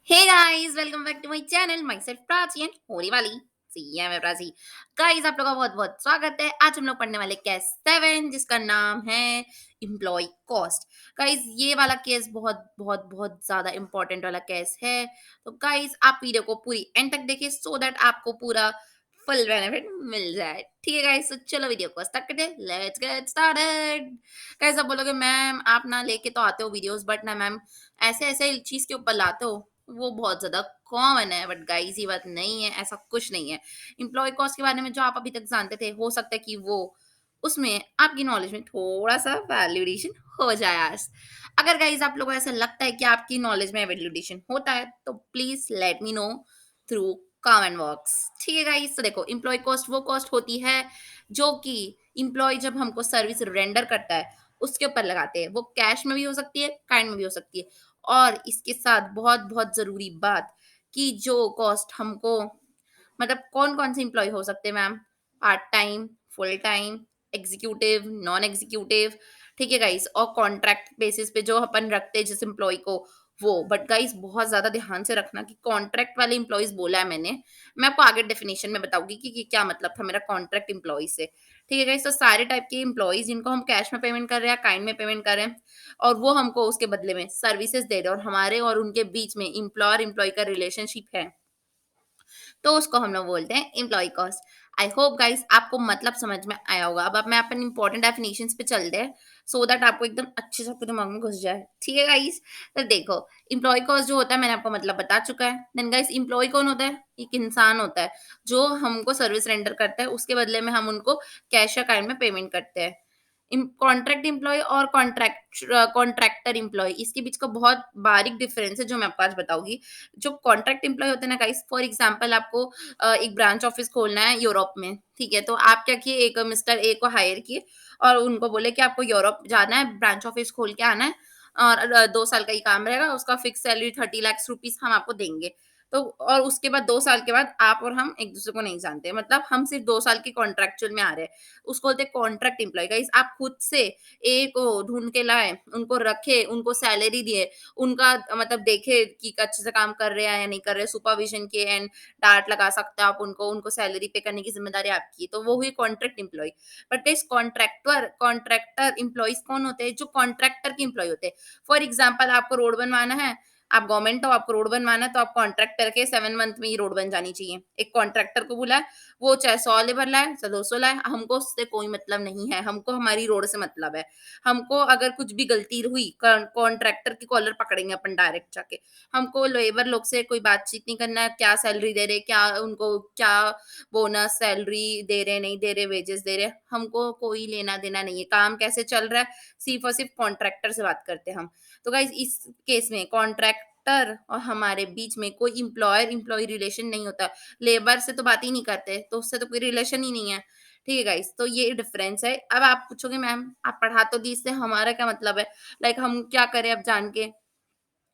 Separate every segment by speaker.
Speaker 1: Hey guys, welcome back to my channel. Myself Prachi and होने वाली सी है मैं प्राची। गाइस, आप लोगों का बहुत बहुत स्वागत है। आज हम लोग पढ़ने वाले केस 7 जिसका नाम है एम्प्लॉय कॉस्ट। गाइस, ये वाला केस बहुत बहुत बहुत ज्यादा इंपॉर्टेंट वाला केस है। तो गाइस, आप वीडियो को पूरी एंड तक देखिए सो दैट आपको पूरा फुल बेनिफिट मिल जाए। ठीक है गाइस, तो चलो वीडियो को स्टार्ट करते हैं। Let's get started. गाइस, आप बोलोगे मैम आप ना लेके तो आते हो वीडियोस, बट ना मैम ऐसे ऐसे चीज के ऊपर लाते हो, वो बहुत ज्यादा कॉमन है। बट गाइस, ये बात नहीं है, ऐसा कुछ नहीं है। एम्प्लॉय कॉस्ट के बारे में जो आप अभी तक जानते थे, हो सकता है कि वो उसमें आपकी नॉलेज में थोड़ा सा वैल्यूडेशन हो जाए आज। अगर गाइस आप लोगों को ऐसा लगता है कि आपकी नॉलेज में वैल्यूडेशन होता है, तो please let me know through comment box. ठीक है गाइस, तो देखो, एम्प्लॉय कॉस्ट वो कॉस्ट होती है जो कि एम्प्लॉय जब हमको सर्विस रेंडर करता है उसके ऊपर लगाते हैं। वो कैश में भी हो सकती है, काइंड में भी हो सकती है। और इसके साथ बहुत बहुत जरूरी बात कि जो कॉस्ट हमको, मतलब कौन कौन से एम्प्लॉय हो सकते हैं ma'am? Part time, full time, executive, non executive. ठीक है गाइस, और कॉन्ट्रैक्ट बेसिस पे जो अपन रखते हैं जिस एम्प्लॉय को, वो। बट गाइस, बहुत ज्यादा ध्यान से रखना कि कॉन्ट्रैक्ट वाले एम्प्लॉयज बोला है मैंने। मैं आपको आगे डेफिनेशन में बताऊंगी कि क्या मतलब था मेरा कॉन्ट्रैक्ट एम्प्लॉय से। ठीक है गाइस, तो सारे टाइप के एम्प्लॉयज जिनको हम कैश में पेमेंट कर रहे हैं, काइंड में पेमेंट कर रहे हैं, और वो हमको उसके बदले में सर्विसेज दे रहे हैं, और हमारे और उनके बीच में एम्प्लॉयर एम्प्लॉय का रिलेशनशिप है, तो उसको हम लोग बोलते हैं employ cost. I hope guys आपको मतलब समझ में आया होगा। अब मैं अपन इंपॉर्टेंट डेफिनेशंस पे चलते हैं सो दैट आपको एकदम अच्छे से आपके दिमाग में घुस जाए। ठीक है गाइस, तो देखो, एम्प्लॉय कॉस्ट जो होता है मैंने आपको मतलब बता चुका है। देन गाइस, एम्प्लॉय कौन होता है? एक इंसान होता है जो हमको सर्विस रेंडर करता है, उसके बदले में हम उनको कैश या काइंड में पेमेंट करते हैं। कॉन्ट्रैक्ट एम्प्लॉय और कॉन्ट्रैक्टर एम्प्लॉय, इसके बीच का बहुत बारीक डिफरेंस है जो मैं आपको आज बताऊंगी। जो कॉन्ट्रैक्ट एम्प्लॉय होते हैं ना गाइस, फॉर एग्जांपल आपको एक ब्रांच ऑफिस खोलना है यूरोप में। ठीक है, तो आप क्या किए, एक मिस्टर ए को हायर किए और उनको बोले कि आपको यूरोप जाना है, ब्रांच ऑफिस खोल के आना है, और 2 साल का ही काम रहेगा, उसका फिक्स सैलरी 30 लाख रुपीज हम आपको देंगे। तो और उसके बाद 2 साल के बाद आप और हम एक दूसरे को नहीं जानते, मतलब हम सिर्फ 2 साल की कॉन्ट्रैक्चुअल में आ रहे हैं। उसको बोलते हैं कॉन्ट्रैक्ट एम्प्लॉय। गाइस, आप खुद से ए को ढूंढ के लाए, उनको रखे, उनको सैलरी दिए, उनका मतलब देखे कि अच्छे से काम कर रहे हैं या नहीं कर रहे, सुपरविजन के, एंड डांट लगा सकते हैं आप उनको, उनको सैलरी पे करने की जिम्मेदारी आपकी, तो वो हुई कॉन्ट्रैक्ट एम्प्लॉय। बट इस कॉन्ट्रैक्टर एम्प्लॉयज कौन होते हैं? जो कॉन्ट्रैक्टर के एम्प्लॉय होते हैं। फॉर एग्जाम्पल, आपको रोड बनवाना है, आप गवर्नमेंट हो, आपको रोड बनवाना है, तो आप कॉन्ट्रैक्टर के 7 मंथ में ही रोड बन जानी चाहिए। एक कॉन्ट्रैक्टर को बुला, वो चाहे 100 लेबर लाए, चाहे 200 लाए, हमको उससे कोई मतलब नहीं है, हमको हमारी रोड से मतलब है। हमको अगर कुछ भी गलती हुई, कॉन्ट्रैक्टर की कॉलर पकड़ेंगे अपन डायरेक्ट जाके। हमको लेबर लोग से कोई बातचीत नहीं करना है, क्या सैलरी दे रहे, क्या उनको क्या बोनस सैलरी दे रहे, नहीं दे रहे, वेजेस दे रहे, हमको कोई लेना देना नहीं है। काम कैसे चल रहा है, सिर्फ और सिर्फ कॉन्ट्रैक्टर से बात करते हैं हम। तो गाइज, इस केस में कॉन्ट्रैक्टर और हमारे बीच में कोई इम्प्लॉयर इम्प्लॉय रिलेशन नहीं होता। लेबर से तो बात ही नहीं करते, तो उससे तो कोई रिलेशन ही नहीं है। ठीक है गाइस, तो ये डिफरेंस है। अब आप पूछोगे मैम आप पढ़ा तो दी, इससे हमारा क्या मतलब है, लाइक हम क्या करें अब जान के?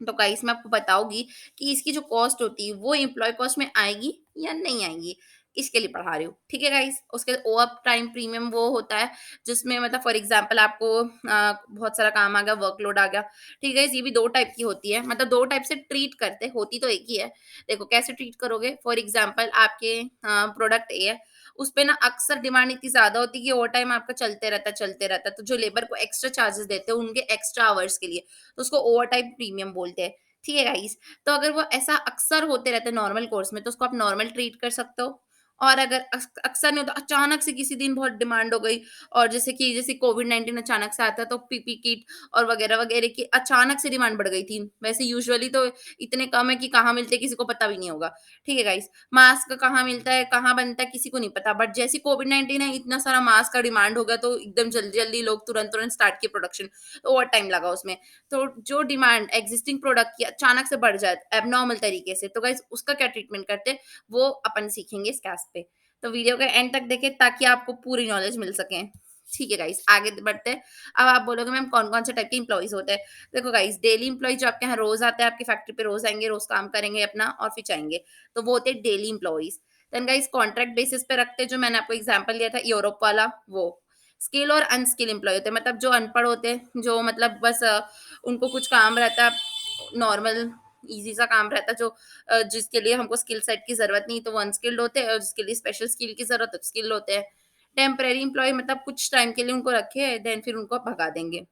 Speaker 1: तो गाइस, मैं आपको बताऊंगी कि इसकी जो कॉस्ट होती है वो एम्प्लॉय कॉस्ट में आएगी या नहीं आएगी, इसके लिए पढ़ा रही हूँ। ठीक है गाइस, उसके ओवर टाइम प्रीमियम वो होता है जिसमें, मतलब फॉर एग्जांपल आपको बहुत सारा काम आ गया, वर्कलोड आ गया। ठीक है, ये भी 2 टाइप की होती है, मतलब 2 टाइप से ट्रीट करते, होती तो एक ही है। देखो कैसे ट्रीट करोगे। फॉर एग्जाम्पल, आपके प्रोडक्ट ए है, उस पे ना अक्सर डिमांड इतनी ज्यादा होती है कि ओवर टाइम आपका चलते रहता है, तो जो लेबर को एक्स्ट्रा चार्जेस देते हैं उनके एक्स्ट्रा आवर्स के लिए, तो उसको ओवर टाइम प्रीमियम बोलते हैं। ठीक है गाइस, तो अगर वो ऐसा अक्सर होते रहते हैं नॉर्मल कोर्स में, तो उसको आप नॉर्मल ट्रीट कर सकते हो। और अगर अक्सर नहीं होता, अचानक से किसी दिन बहुत डिमांड हो गई, और जैसे कोविड 19 अचानक से आता, तो पीपी किट और वगैरह वगैरह की अचानक से डिमांड बढ़ गई थी। वैसे यूजुअली तो इतने कम है कि कहाँ मिलते हैं किसी को पता भी नहीं होगा। ठीक है गाइस, मास्क कहाँ मिलता है, कहाँ बनता है, किसी को नहीं पता। बट जैसे कोविड 19 है, इतना सारा मास्क का डिमांड हो गया, तो एकदम जल्दी जल्दी लोग तुरंत तुरंत स्टार्ट किए प्रोडक्शन, तो ओवर टाइम लगा उसमें। तो जो डिमांड एग्जिस्टिंग प्रोडक्ट की अचानक से बढ़ जाए एबनॉर्मल तरीके से, तो गाइस उसका क्या ट्रीटमेंट करते हैं वो अपन सीखेंगे इस क्लास पे। तो वीडियो के एंड तक देखें ताकि आपको पूरी नॉलेज मिल सके। ठीक है गाइस, आगे बढ़ते हैं। अब आप बोलोगे मैम कौन कौन से टाइप के इंप्लॉइज होते हैं? देखो गाइस, डेली इंप्लॉय जो आपके यहाँ रोज आते हैं, आपकी फैक्ट्री पे रोज आएंगे, रोज काम करेंगे अपना और फिर जाएंगे, तो वो होते हैं daily employees. Then guys, contract basis पे रखते हैं, जो मैंने आपको एग्जांपल दिया था यूरोप वाला, वो स्किल और अनस्किल एम्प्लॉय होते हैं, मतलब जो अनपढ़ होते हैं, जो मतलब बस उनको कुछ काम रहता है नॉर्मल, ईज़ी सा काम रहता है जो जिसके लिए हमको स्किल सेट की ज़रूरत नहीं तो वो अनस्किल्ड होते हैं और जिसके लिए स्पेशल स्किल की ज़रूरत है तो स्किल्ड होते हैं। टेम्परेरी एम्प्लॉयी मतलब कुछ टाइम के लिए उनको रखे देन फिर उनको भगा देंगे।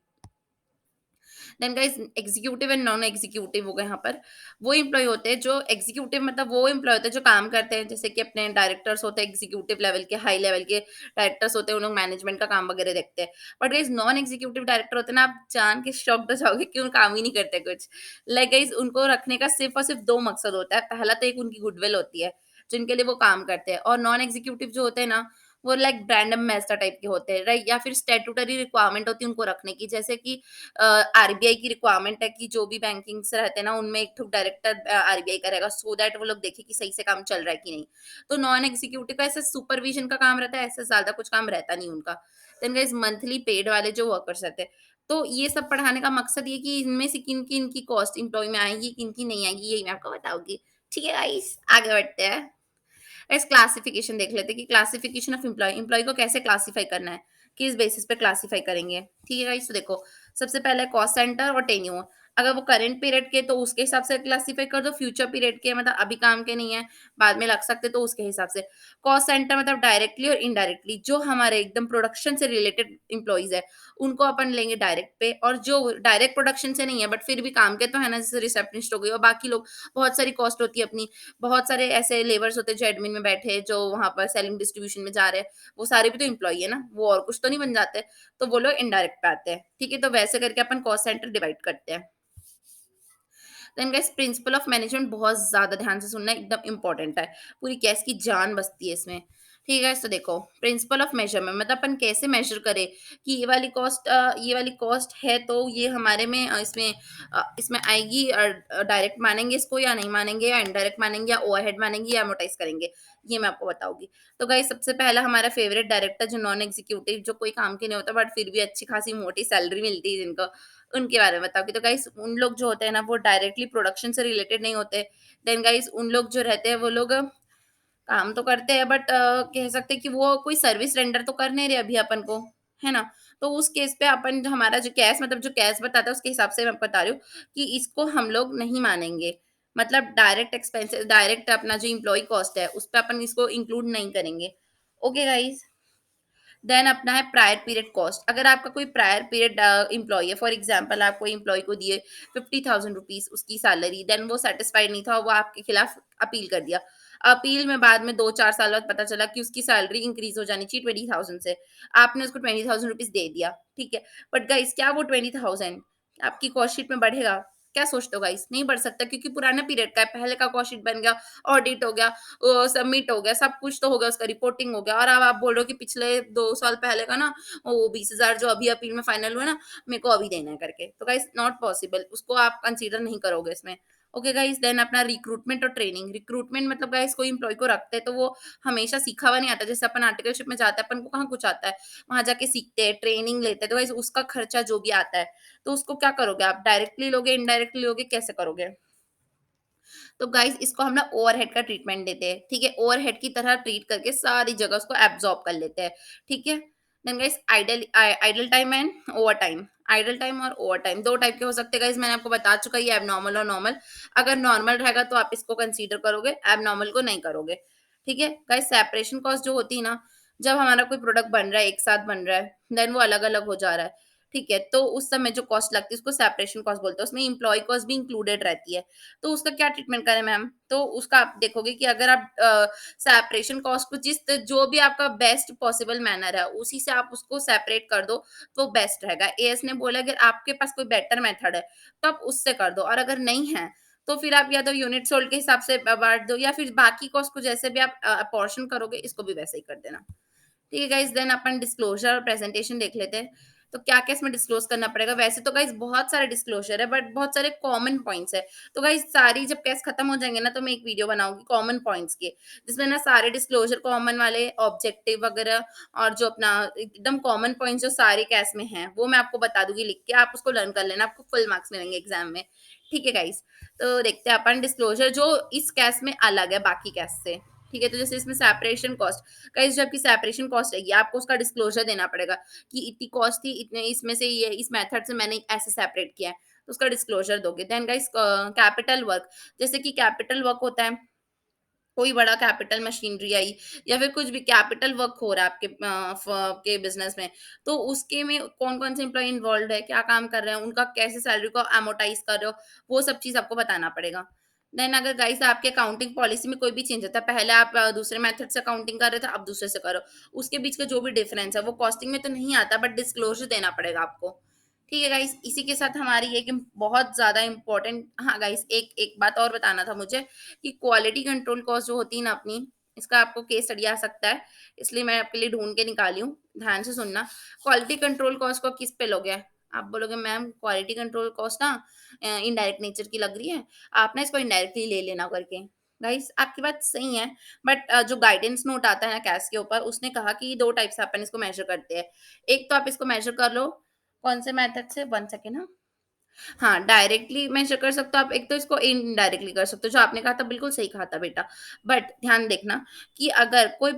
Speaker 1: Then guys executive and non executive हो गए यहाँ पर। वो एम्प्लॉय होते हैं जो एग्जीक्यूटिव मतलब वो एम्प्लॉय होते हैं जो काम करते हैं जैसे कि अपने डायरेक्टर्स होते हैं एग्जीक्यूटिव लेवल के, हाई लेवल के डायरेक्टर्स होते हैं, उन लोग मैनेजमेंट का काम वगैरह देखते हैं। But guys non executive director होते हैं ना, आप जान के शॉक्ड हो जाओगे कि वो काम ही नहीं करते कुछ। लाइक गाइस उनको रखने का सिर्फ और सिर्फ 2 मकसद होता है। पहला तो एक उनकी गुडविल होती है, जिनके लिए वो काम करते हैं, और नॉन एग्जीक्यूटिव जो होते हैं ना, वो लाइक ब्रांड एम्बेसडर टाइप के होते हैं, राइट? या फिर स्टैट्यूटरी रिक्वायरमेंट होती है उनको रखने की, जैसे कि आरबीआई की रिक्वायरमेंट है कि जो भी बैंकिंग्स रहते हैं ना, उनमें एक तो डायरेक्टर आरबीआई का रहेगा, सो दैट वो लोग देखें कि सही से काम चल रहा है कि नहीं। तो नॉन एग्जीक्यूटिव का ऐसे सुपरविजन का काम रहता है, ऐसे ज्यादा कुछ काम रहता नहीं उनका। देन गाइस मंथली पेड वाले जो वर्कर्स रहते हैं, तो ये सब पढ़ाने का मकसद ये कि इनमें से किन किन की कॉस्ट इंप्लॉय में आएगी, किन की नहीं आएगी, यही मैं आपको बताऊंगी। ठीक है गाइस, आगे बढ़ते हैं। इस क्लासिफिकेशन देख लेते हैं कि क्लासिफिकेशन ऑफ एम्प्लॉय, एम्प्लॉय को कैसे क्लासिफाई करना है, किस बेसिस पे क्लासिफाई करेंगे। ठीक है गाइस, तो देखो सबसे पहले कॉस्ट सेंटर और टेन्योर। अगर वो करंट पीरियड के तो उसके हिसाब से क्लासिफाई कर दो, फ्यूचर पीरियड के मतलब अभी काम के नहीं है, बाद में लग सकते तो उसके हिसाब से। कॉस्ट सेंटर मतलब डायरेक्टली और इनडायरेक्टली जो हमारे एकदम प्रोडक्शन से रिलेटेड इंप्लॉइज है, उनको अपन लेंगे डायरेक्ट पे, और जो डायरेक्ट प्रोडक्शन से नहीं है बट फिर भी काम के तो है ना, जैसे रिसेप्शनिस्ट हो गई और बाकी लोग, बहुत सारी कॉस्ट होती है अपनी। बहुत सारे ऐसे लेबर्स होते हैं जो एडमिन में बैठे हैं, जो वहाँ पर सेलिंग डिस्ट्रीब्यूशन में जा रहे हैं, वो सारे भी तो एम्प्लॉई है ना, वो और कुछ तो नहीं बन जाते, तो वो लोग इनडायरेक्ट पे आते हैं। ठीक है, तो वैसे करके अपन कॉस्ट सेंटर डिवाइड करते हैं। Then guys principle of management बहुत ज्यादा ध्यान से सुनना, एकदम इंपॉर्टेंट है, पूरी केस की जान बसती है इसमें। ठीक है, तो देखो प्रिंसिपल ऑफ मेजरमेंट मतलब अपन कैसे मेजर करें कि ये वाली कॉस्ट है तो ये हमारे में इसमें आएगी, डायरेक्ट मानेंगे इसको या नहीं मानेंगे, या इनडायरेक्ट मानेंगे, या ओवरहेड मानेंगे, या अमोर्टाइज करेंगे, ये मैं आपको बताऊंगी। तो गाइस सबसे पहला हमारा फेवरेट डायरेक्टर जो नॉन एग्जीक्यूटिव, जो कोई काम के नहीं होता बट फिर भी अच्छी खासी मोटी सैलरी मिलती है जिनको, उनके बारे में बताऊँगी। तो गाइस उन लोग जो होते हैं ना, वो डायरेक्टली प्रोडक्शन से रिलेटेड नहीं होते। देन गाइस उन लोग जो रहते हैं वो लोग काम तो करते हैं बट कह सकते हैं कि वो कोई सर्विस रेंडर तो कर नहीं रहे अभी अपन को, है ना? तो उस केस पे अपन जो हमारा जो कैश मतलब जो कैश बताता है उसके हिसाब से मैं बता रही हूँ कि इसको हम लोग नहीं मानेंगे। मतलब डायरेक्ट एक्सपेंसेस, डायरेक्ट अपना जो एम्प्लॉयी कॉस्ट है उस पे अपन इसको इंक्लूड नहीं करेंगे। Okay guys? देन अपना है प्रायर पीरियड कॉस्ट। अगर आपका कोई प्रायर पीरियड एम्प्लॉय है, फॉर एग्जांपल आप कोई एम्प्लॉय को दिए 50,000 रुपीज उसकी सैलरी, देन वो सेटिस्फाइड नहीं था, वो आपके खिलाफ अपील कर दिया। अपील में बाद में 2-4 साल बाद पता चला कि उसकी सैलरी इंक्रीज हो जानी चाहिए 20,000 से, आपने उसको 20,000 रुपीज दे दिया, ठीक है। बट गाइस क्या वो 20,000 आपकी कॉस्ट शीट में बढ़ेगा? क्या सोचते हो गाइस? नहीं बढ़ सकता, क्योंकि पुराना पीरियड का है, पहले का कॉस्ट शीट बन गया, ऑडिट हो गया, सबमिट हो गया, सब कुछ तो हो गया, उसका रिपोर्टिंग हो गया, और अब आप बोल रहे हो कि पिछले 2 साल पहले का ना वो 20,000 जो अभी अपील में फाइनल हुआ ना, मेरे को अभी देना है करके। तो गाइस नॉट पॉसिबल, उसको आप कंसीडर नहीं करोगे इसमें। ओके गाइस, देन अपना रिक्रूटमेंट और ट्रेनिंग। रिक्रूटमेंट मतलब गाइस कोई एम्प्लॉय को रखते हैं तो वो हमेशा सीखा हुआ नहीं आता। जैसे अपन आर्टिकलशिप में जाते हैं, अपन को कहाँ कुछ आता है, वहां जाके सीखते हैं, ट्रेनिंग लेते हैं, तो गाइस उसका खर्चा जो भी आता है, तो उसको क्या करोगे आप? डायरेक्टली लोगे, इनडायरेक्टली लोगे, कैसे करोगे? तो गाइस इसको हम ना ओवरहेड का ट्रीटमेंट देते हैं, ठीक है? ओवरहेड की तरह ट्रीट करके सारी जगह उसको एब्जॉर्ब कर लेते हैं, ठीक है? Then guys idle time and over time. Idle time और ओवर टाइम 2 टाइप के हो सकते हैं गाइस, मैंने आपको बता चुका है, ये एबनॉर्मल और नॉर्मल। अगर नॉर्मल रहेगा तो आप इसको कंसीडर करोगे, एबनॉर्मल को नहीं करोगे, ठीक है? गाइस सेपरेशन कॉस्ट जो होती है ना, जब हमारा कोई प्रोडक्ट बन रहा है, एक साथ बन रहा है, देन वो अलग-अलग हो जा रहा है, ठीक है? तो उस समय जो कॉस्ट लगती है उसको सेपरेशन कॉस्ट बोलते हैं, उसमें एम्प्लॉयी कॉस्ट भी इंक्लूडेड रहती है। तो उसका क्या ट्रीटमेंट करें मैम? तो उसका आप देखोगे कि अगर आप सेपरेशन कॉस्ट को जो भी आपका बेस्ट पॉसिबल मैनर है, उसी से आप उसको सेपरेट कर दो, तो बेस्ट रहेगा। एएस ने बोला अगर आपके पास कोई बेटर मेथड है, तो आप उससे कर दो, और अगर नहीं है, तो फिर आप या तो यूनिट सोल्ड के हिसाब से बाँट दो, या फिर बाकी कॉस्ट को जैसे भी आप अपॉर्शन करोगे, इसको भी वैसे ही कर देना। ठीक है गाइस, देन अपन डिस्क्लोजर और प्रेजेंटेशन देख लेते हैं। तो क्या-क्या इसमें डिस्क्लोज करना पड़ेगा? वैसे तो गाइस बहुत सारे डिस्क्लोजर है बट बहुत सारे कॉमन पॉइंट्स है। तो गाइस सारी जब केस खत्म हो जाएँगे ना, तो मैं एक वीडियो बनाऊँगी कॉमन पॉइंट्स के, जिसमें ना सारे डिस्क्लोजर कॉमन वाले, ऑब्जेक्टिव वगैरह, और जो अपना एकदम कॉमन पॉइंट्स जो सारे केस में हैं, वो मैं आपको बता दूँगी लिख के, आप उसको लर्न कर लेना, आपको फुल मार्क्स मिलेंगे एग्जाम में। ठीक है गाइस? तो देखते हैं अपन डिस्क्लोजर जो इस केस में अलग है बाकी केस से। ठीक है? तो जैसे इसमें सेपरेशन कॉस्ट, गाइस जो आपकी सेपरेशन कॉस्ट रहेगी, आपको उसका डिस्क्लोजर देना पड़ेगा कि इतनी कॉस्ट थी, इतने इसमें से ये इस मेथड से मैंने ऐसे सेपरेट किया है। तो उसका डिस्क्लोजर दोगे। देन गाइस कैपिटल वर्क, जैसे कि कैपिटल वर्क होता है, कोई बड़ा कैपिटल मशीनरी आई या फिर कुछ भी कैपिटल वर्क हो रहा है आपके के बिजनेस में, तो उसके में कौन कौन से एम्प्लॉय इन्वॉल्व है, क्या काम कर रहे हैं, उनका कैसे सैलरी को अमोटाइज कर रहे हो, वो सब चीज आपको बताना पड़ेगा। देन अगर गाइस आपके अकाउंटिंग पॉलिसी में कोई भी चेंज होता है, पहले आप दूसरे मेथड से अकाउंटिंग कर रहे थे, अब दूसरे से करो, उसके बीच का जो भी डिफरेंस है वो कॉस्टिंग में तो नहीं आता, बट डिस्क्लोजर देना पड़ेगा आपको। ठीक है गाइस, इसी के साथ हमारी एक बहुत ज्यादा इंपॉर्टेंट, हाँ गाइस, एक एक बात और बताना था मुझे कि क्वालिटी कंट्रोल कॉस्ट जो होती है ना अपनी, इसका आपको केस स्टडी आ सकता है, इसलिए मैं आपके लिए ढूंढ के निकाली हूँ, ध्यान से सुनना। क्वालिटी कंट्रोल कॉस्ट को किस पे लोगे? आप बोलोगे मैम क्वालिटी कंट्रोल कॉस्ट ना इनडायरेक्ट नेचर की लग रही है, आप ना इसको इनडायरेक्टली ले लेना करके। गाइस आपकी बात सही है, बट जो गाइडेंस नोट आता है ना कैश के ऊपर, उसने कहा कि दो टाइप से अपन इसको मेजर करते हैं। एक तो आप इसको मेजर कर लो, कौन से मेथड से, 1 सेकंड हाँ। हाँ, डायरेक्टली मेज़र कर सकते हो आप, एक तो इसको इनडायरेक्टली कर सकते हो, जो आपने कहा था बिल्कुल सही कहा था बेटा। बट ध्यान देखना कि अगर कोई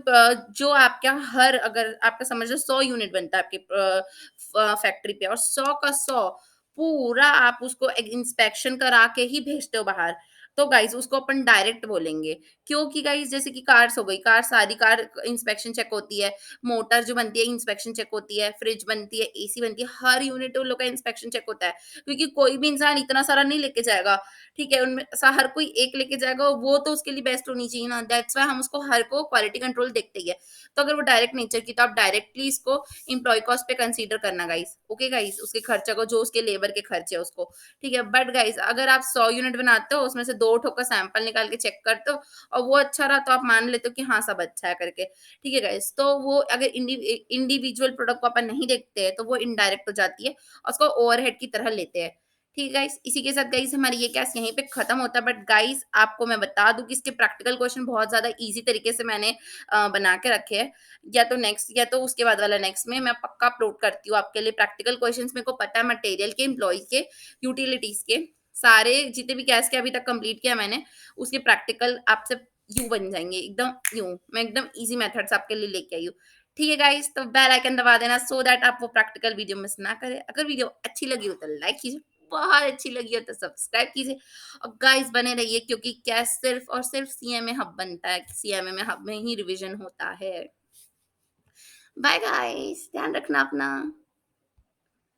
Speaker 1: जो आपका हर, अगर आपका समझ लो 100 यूनिट बनता है आपकी फैक्ट्री पे, और 100 का 100 पूरा आप उसको एक इंस्पेक्शन करा के ही भेजते हो बाहर, तो गाइज़ उसको अपन डायरेक्ट बोलेंगे। क्योंकि गाइज़ जैसे कि कार्स हो गई, कार सारी कार इंस्पेक्शन चेक होती है, मोटर जो बनती है इंस्पेक्शन चेक होती है, फ्रिज बनती है, एसी बनती है, हर यूनिट उन लोग का इंस्पेक्शन चेक होता है। क्योंकि कोई भी इंसान इतना सारा नहीं लेके जाएगा, ठीक है? उनमें सा हर कोई एक लेके जाएगा, वो तो उसके लिए बेस्ट होनी चाहिए ना, दैट्स व्हाई हम उसको हर को क्वालिटी कंट्रोल देखते ही है। तो अगर वो डायरेक्ट नेचर की, तो आप डायरेक्टली इसको एम्प्लॉयी कॉस्ट पे कंसीडर करना गाइस, ओके गाइस? उसके खर्चे को, जो उसके लेबर के खर्चे हैं उसको, ठीक है? बट गाइस अगर आप 100 यूनिट बनाते हो, उसमें से 2 ठो का सैंपल निकाल के चेक करते हो और वो अच्छा रहा, तो आप मान लेते हो कि हाँ, सब अच्छा है करके, ठीक है गाइस? तो वो अगर इंडिविजुअल प्रोडक्ट को अपन नहीं देखते हैं, तो वो इनडायरेक्ट हो जाती है और उसको ओवरहेड की तरह लेते हैं। ठीक है गाइस, इसी के साथ गाइस हमारी ये क्लास यहीं पे खत्म होता है, बट गाइस आपको मैं बता दूं कि इसके प्रैक्टिकल क्वेश्चन बहुत ज्यादा इजी तरीके से मैंने बना के रखे हैं। या तो नेक्स्ट, या तो उसके बाद वाला नेक्स्ट में मैं पक्का अपलोड करती हूँ आपके लिए प्रैक्टिकल क्वेश्चंस। मेरे को पता है मटेरियल के, एम्प्लॉय के, यूटिलिटीज के, सारे जितने भी कैश के अभी तक कंप्लीट किया मैंने, उसके प्रैक्टिकल आपसे यूं बन जाएंगे, एकदम यूं। मैं एकदम इजी मेथड्स आपके लिए लेके आई हूँ। ठीक है गाइस, तो बेल आइकन दबा देना सो दैट आप वो प्रैक्टिकल वीडियो मिस ना करें। अगर वीडियो अच्छी लगी हो तो लाइक कीजिए, बहुत अच्छी लगी हो तो सब्सक्राइब कीजिए, और गाइस बने रहिए, क्योंकि क्या सिर्फ और सिर्फ सीएमए हब बनता है, सीएमए में हब में ही रिवीजन होता है। बाय गाइस, ध्यान रखना अपना।